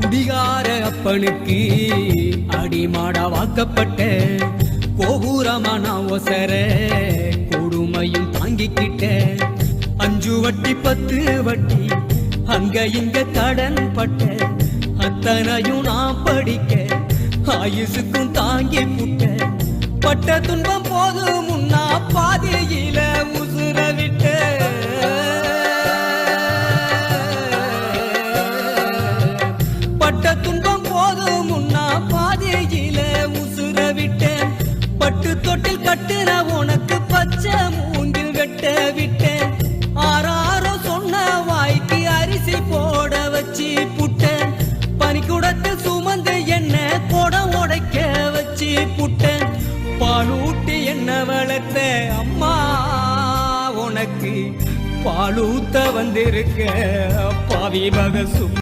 குடிகார அப்பனுக்கு அடிமாடா வாக்கப்பட்ட கோபுரமான ஒசர கொடுமையும் தாங்கிக்கிட்ட 5 வட்டி 10 வட்டி அங்க இங்க கடன் பட்ட அத்தனையும் நான் படிக்க ஆயுசுக்கும் தாங்கி புட்ட பட்ட துன்பம் போது முன்னா பாதியில உசுர விட்ட பட்ட துன்பம் போது முன்னா பாதியில உசுர விட்டேன் பட்டு தொட்டில் கட்டுன உனக்கு பச்சை மூங்கில் வெட்ட விட்டேன் ஆறாரோ சொன்ன வாய்க்கு அரிசி போட வச்சு புட்டேன் பனிக்குடத்தில் சுமந்து என்ன கொடம் உடைக்க வச்சு புட்டேன் பாலூட்டி என்ன வளர்த்த அம்மா உனக்கு பாலூத்த வந்திருக்க பாவி பகசு